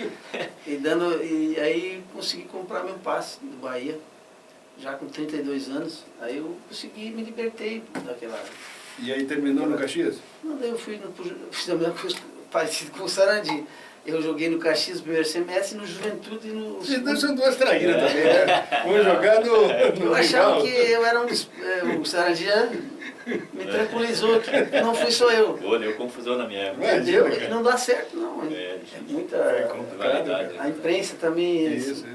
E aí consegui comprar meu passe do Bahia, já com 32 anos, aí eu consegui, me libertei daquela... E aí terminou no Caxias? Não, daí eu fiz a mesma coisa parecido com o Sarandi. Eu joguei no Caxias no primeiro semestre, no Juventude e no segundo. São duas traíras também, né? Um jogar no Eu achava rival. que eu era o Sarandi me tranquilizou, que não fui só eu. Pô, deu confusão na minha época. Imagina, Entendeu? cara. Não dá certo, não. É, É muita... rivalidade. A imprensa também eles Isso.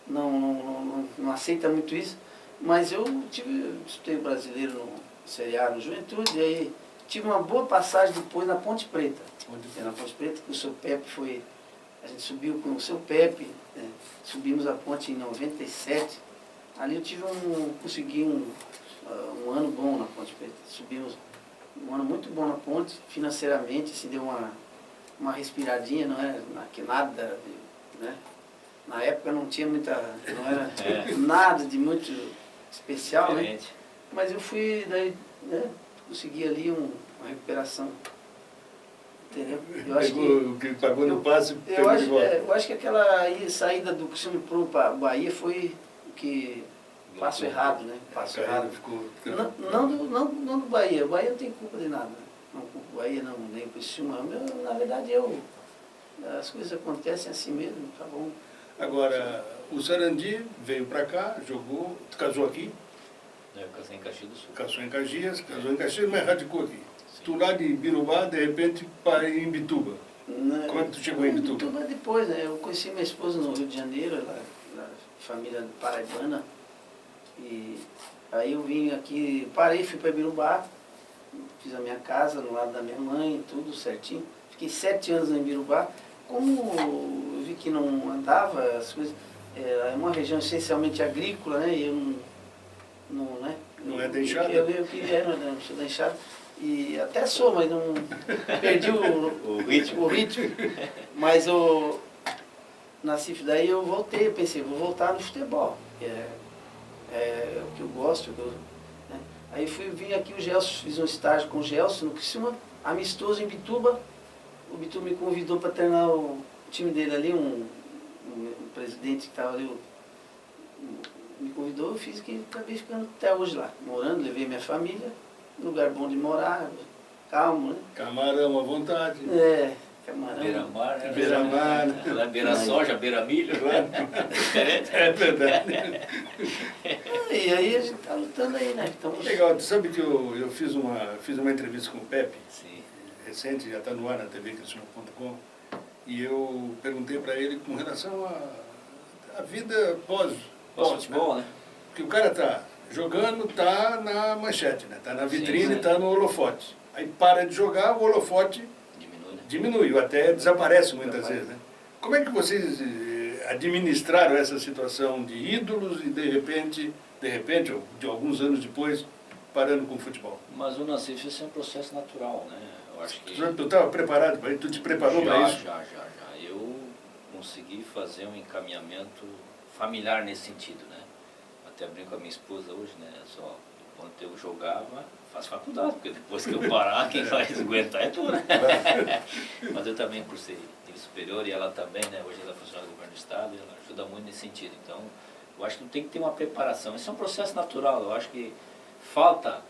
não aceita muito isso. Mas eu disputei o brasileiro no Série A no Juventude, e aí tive uma boa passagem depois na Ponte Preta. Na Ponte Preta, que o seu Pepe foi... A gente subiu com o seu Pepe, né? Subimos a ponte em 97. Ali eu consegui um ano bom na Ponte Preta. Subimos um ano muito bom na ponte, financeiramente, assim, deu uma respiradinha, não era nada, né? Na época não tinha não era nada de muito especial, né? Mas eu fui, daí, né, consegui ali uma recuperação, entendeu? Eu acho O que pagou no passe, pegou de volta. eu acho que aquela saída do Criciúma para o Bahia foi o que... Passo errado, né? Passo errado. Não do Bahia. O Bahia não tem culpa de nada. Não culpa o Bahia, não, nem o Criciúma. Na verdade, as coisas acontecem assim mesmo, tá bom. Agora, o Sarandi veio para cá, jogou, casou aqui, Eu casei em Caxias do Sul. casou em Caxias, mas radicou aqui. Tu lá de Birubá, de repente, para em Bituba. Como é que tu chegou em Bituba? Bituba depois, né? Eu conheci minha esposa no Rio de Janeiro, ela família paraibana. E aí eu vim aqui, fui para Birubá, fiz a minha casa no lado da minha mãe, tudo certinho. Fiquei 7 anos em Birubá. Como eu vi que não andava, as coisas, é uma região essencialmente agrícola, né? E eu Não é da enxada? Eu queria, não sou da enxada. E até sou, mas não perdi o ritmo. Mas eu nasci, daí eu voltei, eu pensei, vou voltar no futebol. É o que eu gosto. Né? Aí vim aqui o Gelson, fiz um estágio com o Gelson no Criciúma, amistoso em Bituba. O Bituba me convidou para treinar o time dele ali, um presidente que estava ali, me convidou, eu fiz que acabei ficando até hoje lá, morando, levei minha família, lugar bom de morar, calmo, né? Camarão à vontade. Camarão. Beira-mar, né? Beira-mar. Lá beira-soja, beira-milho. Claro. É verdade. E aí a gente tá lutando aí, né? Então, Legal, tu sabe que eu fiz uma entrevista com o Pepe, Sim. recente, já está no ar na tvcristiano.com, e eu perguntei para ele com relação à vida Pós-futebol, né? Porque o cara tá jogando, tá na manchete, né? Tá na vitrine, Sim. tá no holofote. Aí para de jogar, o holofote Diminui, né? diminui, ou até desaparece muitas vezes, né? Como é que vocês administraram essa situação de ídolos e de repente, ou de alguns anos depois, parando com o futebol? Mas o Nassif, isso é um processo natural, né? Eu acho que... Tu estava preparado para isso? Tu te preparou para isso? Já. Eu consegui fazer um encaminhamento familiar nesse sentido, né? Até brinco com a minha esposa hoje, né? Só, enquanto eu jogava, faço faculdade, porque depois que eu parar, quem vai aguentar é tu, né? Mas eu também cursei nível superior e ela também, né? Hoje ela funciona no governo do estado e ela ajuda muito nesse sentido. Então, eu acho que tem que ter uma preparação. Isso é um processo natural. Eu acho que falta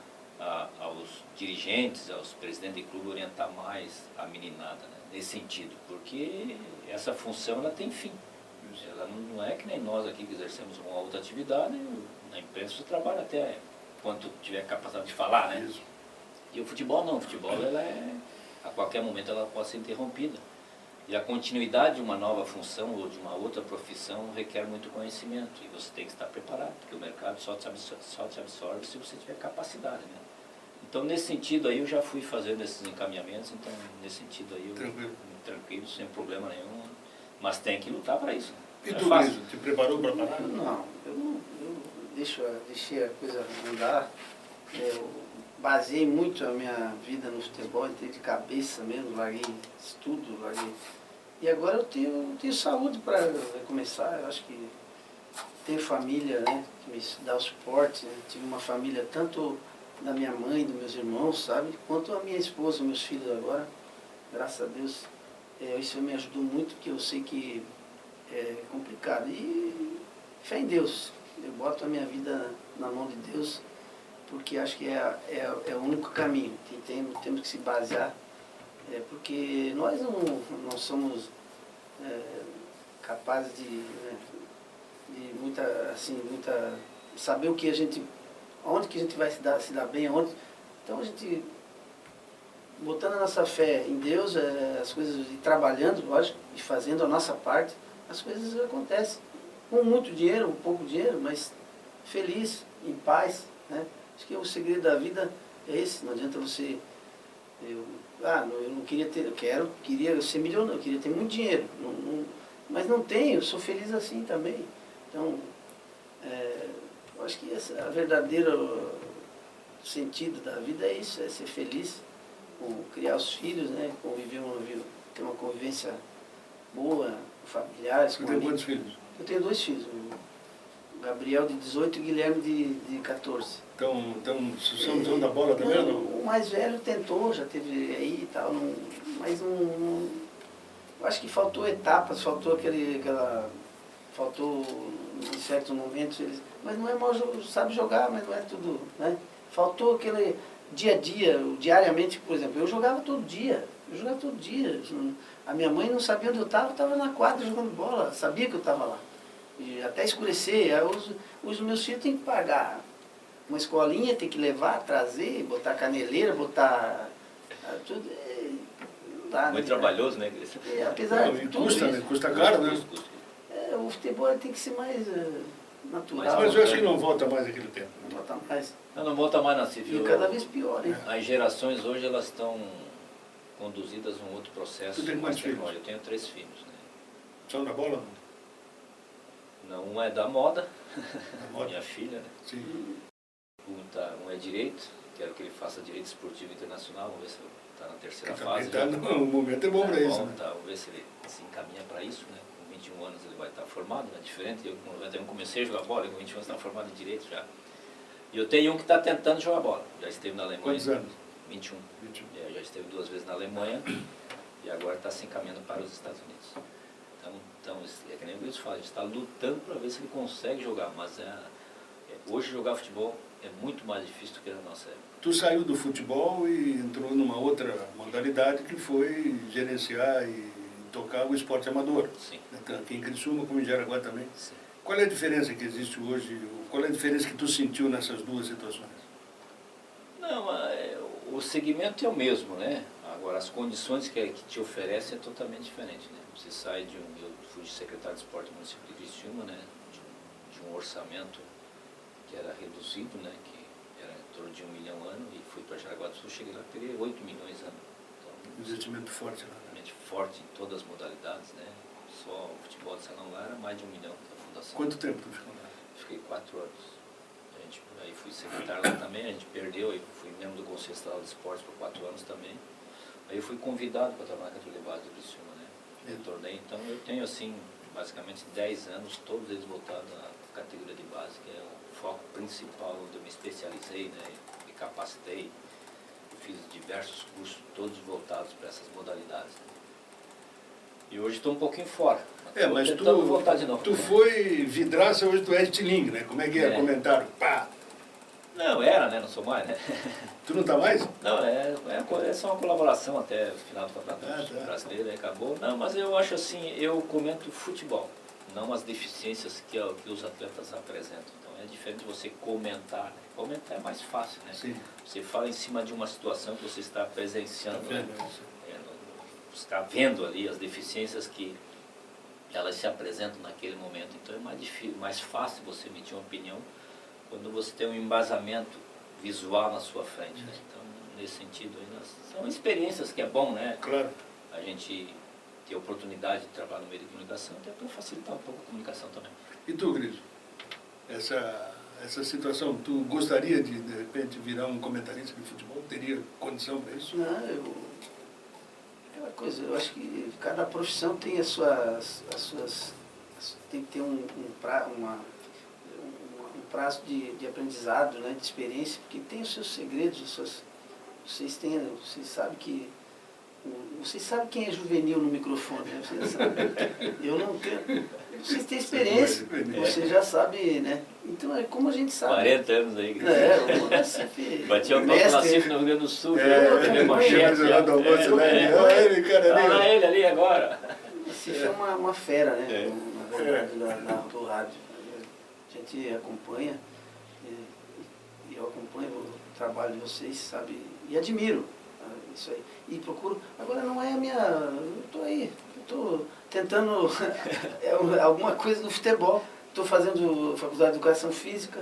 aos dirigentes, aos presidentes de clube orientar mais a meninada, né? Nesse sentido, porque essa função ela tem fim. Ela não é que nem nós aqui que exercemos uma outra atividade, na imprensa você trabalha até quando tiver capacidade de falar, né? Isso. E o futebol não, o futebol ela a qualquer momento ela pode ser interrompida. E a continuidade de uma nova função ou de uma outra profissão requer muito conhecimento e você tem que estar preparado, porque o mercado só te absorve se você tiver capacidade, né? Então nesse sentido aí eu já fui fazendo esses encaminhamentos, então nesse sentido aí eu tranquilo, sem problema nenhum, mas tem que lutar para isso. E Não é tu, fácil. Luiz, te preparou para parar? Não, eu deixei a coisa andar. Eu baseei muito a minha vida no futebol, entrei de cabeça mesmo, larguei estudo, E agora eu tenho saúde para começar. Eu acho que tenho família, né, que me dá o suporte. Né? Tive uma família tanto da minha mãe, dos meus irmãos, sabe? Quanto a minha esposa, meus filhos agora, graças a Deus, isso me ajudou muito, porque eu sei que é complicado. E fé em Deus. Eu boto a minha vida na mão de Deus, porque acho que é o único caminho que temos que se basear, porque nós não somos capazes de saber o que onde que a gente vai se dar bem, onde. Então a gente, botando a nossa fé em Deus, as coisas, e trabalhando, lógico, e fazendo a nossa parte, as coisas acontecem. Com muito dinheiro, com pouco dinheiro, mas feliz, em paz, né? Acho que o segredo da vida é esse. Não adianta você... eu não queria ter... queria ser milionário, eu queria ter muito dinheiro. Mas não tenho, sou feliz assim também. Então, eu acho que a verdadeiro sentido da vida é isso, é ser feliz, criar os filhos, né? Ter uma convivência boa, com familiares, Você com tem amigos. quantos filhos? Eu tenho 2 filhos, o Gabriel de 18 e o Guilherme de 14. Então são da bola também ou não? O mais velho tentou, já teve aí e tal, mas eu acho que faltou etapas, faltou faltou em certos momentos, mas não é mal, sabe jogar, mas não é tudo, né? Faltou aquele dia a dia, diariamente, por exemplo, eu jogava todo dia. A minha mãe não sabia onde eu estava na quadra jogando bola, sabia que eu estava lá. E até escurecer, os meus filhos têm que pagar uma escolinha, tem que levar, trazer, botar caneleira, botar tudo. Não dá, Muito né? trabalhoso, né? Apesar de tudo Custa, isso, né? Custa caro, né? Custa. O futebol tem que ser mais natural. Mas eu acho que não volta mais aquele tempo. Não botar mais. Não volta mais na E civil. cada vez pior, hein? As gerações hoje, elas estão conduzidas a um outro processo. Tu tem quantos filhos? Eu tenho 3 filhos, né? São da bola? Não, um é da moda, Da moda? minha filha, né? Sim. Um é direito, quero que ele faça direito esportivo internacional, vamos ver se está na terceira Também fase. tá, o momento é bom para isso, né? Vamos ver se ele se encaminha para isso, né? Com 21 anos ele vai estar formado, né? Diferente, eu com 91 comecei a jogar bola, com 21 anos está formado em direito já. E eu tenho um que está tentando jogar bola, já esteve na Alemanha. Quantos anos? 21. 21. Já esteve 2 vezes na Alemanha e agora está se encaminhando para os Estados Unidos. Então é que nem o Wilson fala, a gente está lutando para ver se ele consegue jogar, mas hoje jogar futebol é muito mais difícil do que na nossa época. Tu saiu do futebol e entrou numa outra modalidade que foi gerenciar e tocar o esporte amador. Sim. Aqui em Criciúma, como em Jaraguá também. Sim. Qual é a diferença que existe hoje? Qual é a diferença que tu sentiu nessas duas situações? Não, o segmento é o mesmo, né? Agora, as condições que te oferece é totalmente diferente, né? Você sai eu fui secretário de esporte do município de Criciúma, né? De um orçamento que era reduzido, né? Que era em torno de 1 milhão ano, e fui para Jaraguá do Sul, cheguei lá, peguei 8 milhões ano. Então, Investimento forte lá, né? forte em todas as modalidades, né? Só o futebol de salão lá era mais de 1 milhão da fundação. Quanto tempo tu ficou lá? Fiquei 4 anos. Aí fui secretário lá também, a gente perdeu, aí fui membro do Conselho Estadual de Esportes por 4 anos também. Aí eu fui convidado para trabalhar na categoria base do Criciúma, né? Retornei, então eu tenho assim, basicamente 10 anos, todos eles voltados à categoria de base, que é o foco principal onde eu me especializei, né? Me capacitei, fiz diversos cursos, todos voltados para essas modalidades. Né? E hoje estou um pouquinho fora. Mas voltar de novo. Tu foi vidraça, hoje tu é estilingue, né? Como é que é? Comentário, pá! Não, era, né? Não sou mais, né? Tu não tá mais? Não, é só uma colaboração até o final do campeonato brasileiro, aí acabou. Não, mas eu acho assim, eu comento futebol, não as deficiências que os atletas apresentam. Então é diferente você comentar, né? Comentar é mais fácil, né? Sim. Você fala em cima de uma situação que você está presenciando, Tá vendo, né? Você está vendo ali as deficiências que elas se apresentam naquele momento. Então é mais difícil, mais fácil você emitir uma opinião quando você tem um embasamento visual na sua frente, né? Então, nesse sentido, são experiências que é bom, né? Claro. A gente ter a oportunidade de trabalhar no meio de comunicação, até para facilitar um pouco a comunicação também. E tu, Cris? Essa situação, tu gostaria de repente, virar um comentarista de futebol? Teria condição para isso? Não, aquela coisa, eu acho que cada profissão tem as suas tem que ter um prazo de aprendizado, né, de experiência, porque tem os seus segredos, vocês sabem que vocês sabem quem é juvenil no microfone, né? Vocês sabem. Eu não tenho. Vocês têm experiência, vocês já sabem, né? Então é como a gente sabe. 40 anos aí. O Nassif. Batia o toque no Nassif no Rio Grande do Sul. Jogando almoço, né? Olha ele, cara, ali. Olha ele ali agora. O Nassif é uma fera, né? Na verdade, do rádio. A gente acompanha, e eu acompanho o trabalho de vocês, sabe? E admiro isso aí. E procuro. Agora não é a minha. Eu estou aí. Estou tentando alguma coisa no futebol. Estou fazendo faculdade de educação física.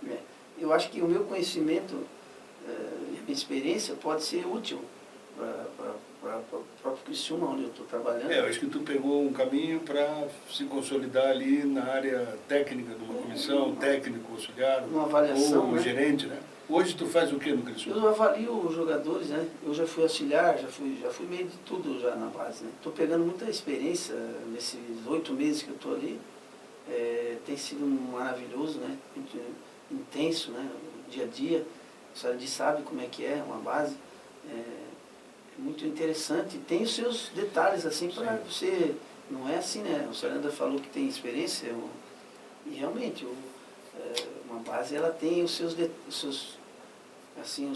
Né? Eu acho que o meu conhecimento e a minha experiência pode ser útil para o próprio Criciúma, onde eu estou trabalhando. Eu acho que tu pegou um caminho para se consolidar ali na área técnica de uma comissão, técnico, auxiliar, uma avaliação, ou né? Gerente, né? Hoje tu faz o que no Criciúma? Eu avalio os jogadores, né? Eu já fui auxiliar, já fui meio de tudo já na base, né? Estou pegando muita experiência nesses 8 meses que eu estou ali. Tem sido maravilhoso, né? Muito intenso, né? O dia a dia. O Sarandi sabe como é que é uma base. É muito interessante. Tem os seus detalhes, assim, para você... Não é assim, né? O Saranda falou que tem experiência. E realmente, uma base, ela tem os seus assim,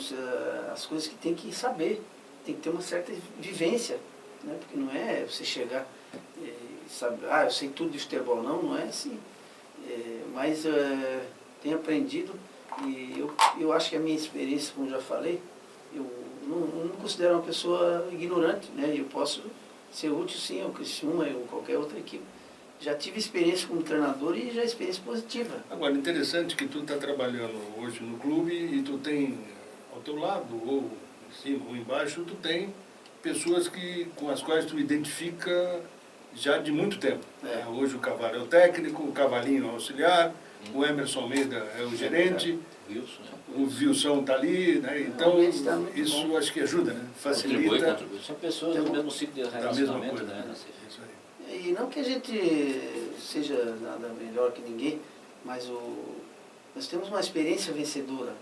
as coisas que tem que saber, tem que ter uma certa vivência, né? Porque não é você chegar e saber, eu sei tudo de futebol, não é assim. Mas tenho aprendido e eu acho que a minha experiência, como já falei, eu não me considero uma pessoa ignorante, né? Eu posso ser útil sim ao Criciúma ou qualquer outra equipe. Já tive experiência como treinador e já experiência positiva. Agora, interessante que tu está trabalhando hoje no clube e tu tem ao teu lado, ou em cima ou embaixo, tu tem pessoas com as quais tu identifica já de muito tempo. Hoje o Cavalo é o técnico, o Cavalinho é o auxiliar, o Emerson Almeida é o gerente, o Wilson está ali, né? Então isso acho que ajuda, né? Facilita. Contribui. São pessoas do mesmo ciclo de relacionamento, né? Isso aí. E não que a gente seja nada melhor que ninguém, mas nós temos uma experiência vencedora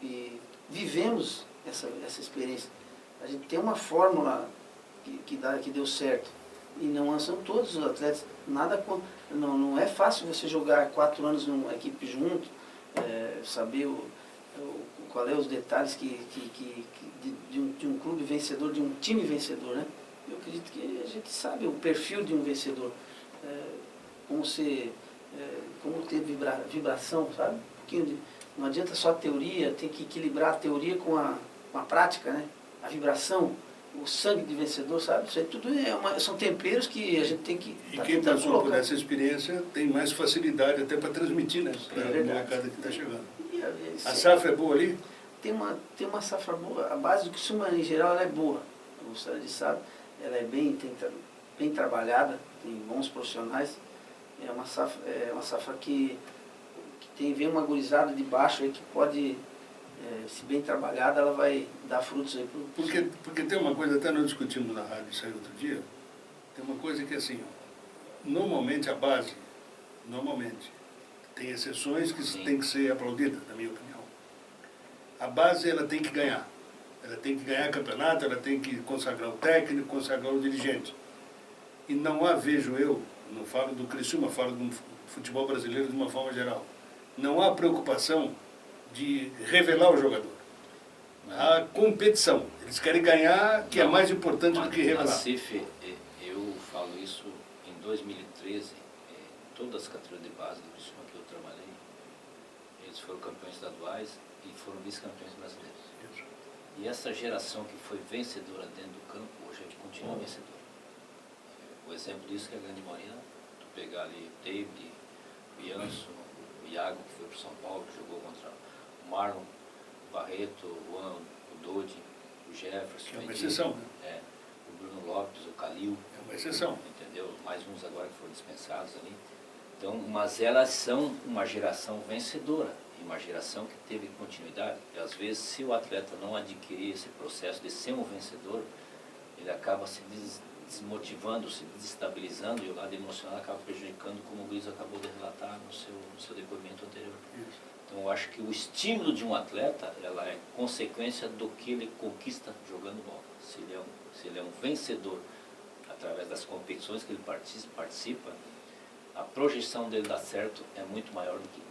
e vivemos essa experiência. A gente tem uma fórmula que deu certo. E não são todos os atletas. Não é fácil você jogar 4 anos numa equipe junto, saber qual é os detalhes de um clube vencedor, de um time vencedor, né? Eu acredito que a gente sabe o perfil de um vencedor, como ter vibração, sabe? Não adianta só a teoria, tem que equilibrar a teoria com a prática, né? A vibração, o sangue de vencedor, sabe? Isso aí tudo são temperos que a gente tem que E quem passou por essa experiência tem mais facilidade até para transmitir, né? Para a molecada que está chegando. A safra é boa ali? Tem uma safra boa. A base do Criciúma, em geral, ela é boa. O Sarandi sabe. Ela é bem trabalhada, tem bons profissionais. É uma safra que vem uma gurizada de baixo aí que pode, se bem trabalhada, ela vai dar frutos aí. Porque tem uma coisa, até nós discutimos na rádio isso aí outro dia, tem uma coisa que assim, normalmente a base, tem exceções que tem que ser aplaudidas, na minha opinião. A base ela tem que ganhar. Ela tem que ganhar campeonato, ela tem que consagrar o técnico, consagrar o dirigente. E não vejo eu, não falo do Criciúma, falo do futebol brasileiro de uma forma geral, não há preocupação de revelar o jogador. Há competição. Eles querem ganhar, que é mais importante do que revelar. Nassif, eu falo isso em 2013, todas as categorias de base do Criciúma que eu trabalhei, eles foram campeões estaduais e foram vice-campeões brasileiros. E essa geração que foi vencedora dentro do campo, hoje continua vencedora. O exemplo disso que é a grande maioria, tu pegar ali o David, o Janson, o Iago, que foi para o São Paulo, que jogou contra o Marlon, o Barreto, o Dodi, o Jefferson, é uma exceção, né? O Bruno Lopes, o Calil. É uma exceção. Entendeu? Mais uns agora que foram dispensados ali. Então, mas elas são uma geração vencedora. Uma geração que teve continuidade. E às vezes, se o atleta não adquirir esse processo de ser um vencedor, ele acaba se desmotivando, se desestabilizando, e o lado emocional acaba prejudicando, como o Luiz acabou de relatar no seu depoimento anterior. Isso. Então eu acho que o estímulo de um atleta, ela é consequência do que ele conquista jogando bola. Se ele é um vencedor através das competições que ele participa, a projeção dele dar certo é muito maior do que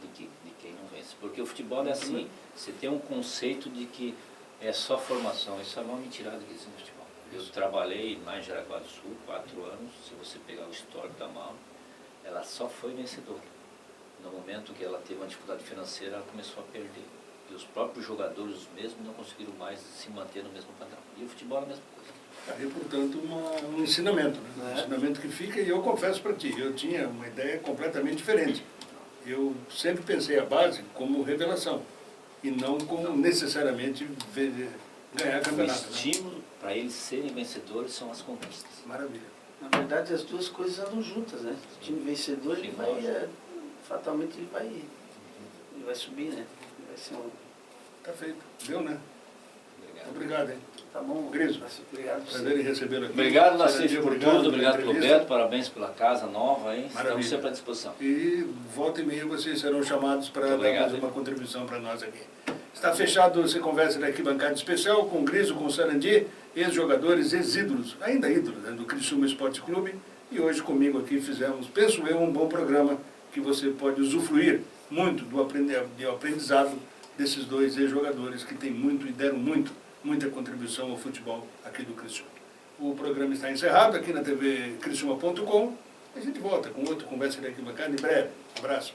de quem não vence. Porque o futebol é assim, você tem um conceito de que é só formação, isso é uma mentirada que existe no futebol. Eu trabalhei lá em Jaraguá do Sul 4 anos, se você pegar o histórico da Mauro, ela só foi vencedora. No momento que ela teve uma dificuldade financeira, ela começou a perder. E os próprios jogadores, os mesmos, não conseguiram mais se manter no mesmo padrão. E o futebol é a mesma coisa. Aí, portanto, um ensinamento, né? Um ensinamento que fica, e eu confesso para ti, eu tinha uma ideia completamente diferente. Eu sempre pensei a base como revelação, e não como necessariamente ganhar O campeonato. Né? estímulo para eles serem vencedores são as conquistas. Maravilha. Na verdade, as duas coisas andam juntas, né? O time vencedor, ele Sim, vai, lógico. fatalmente, ele vai subir, né? Ele vai ser um... Tá feito. Deu, né? Obrigado. Obrigado, hein? Tá bom, Griso. obrigado por Prazer em recebê-lo aqui. Obrigado, Nassif, Sarandir, por obrigado tudo. pela Obrigado pelo entrevista. Beto. Parabéns pela casa nova, hein? Maravilha. Estamos sempre à disposição. E volta e meia vocês serão chamados para Muito dar obrigado, mais hein? uma contribuição para nós aqui. Está fechado essa conversa da Arquibancada Especial com o Griso, com o Sarandir, ex-jogadores, ex-ídolos, ainda ídolos, né, do Criciúma Esporte Clube. E hoje comigo aqui fizemos, penso eu, um bom programa que você pode usufruir muito do aprendizado desses dois ex-jogadores que têm muito e deram muita contribuição ao futebol aqui do Criciúma. O programa está encerrado aqui na TV Criciúma.com. A gente volta com outro Conversa da Arquibancada em breve. Um abraço.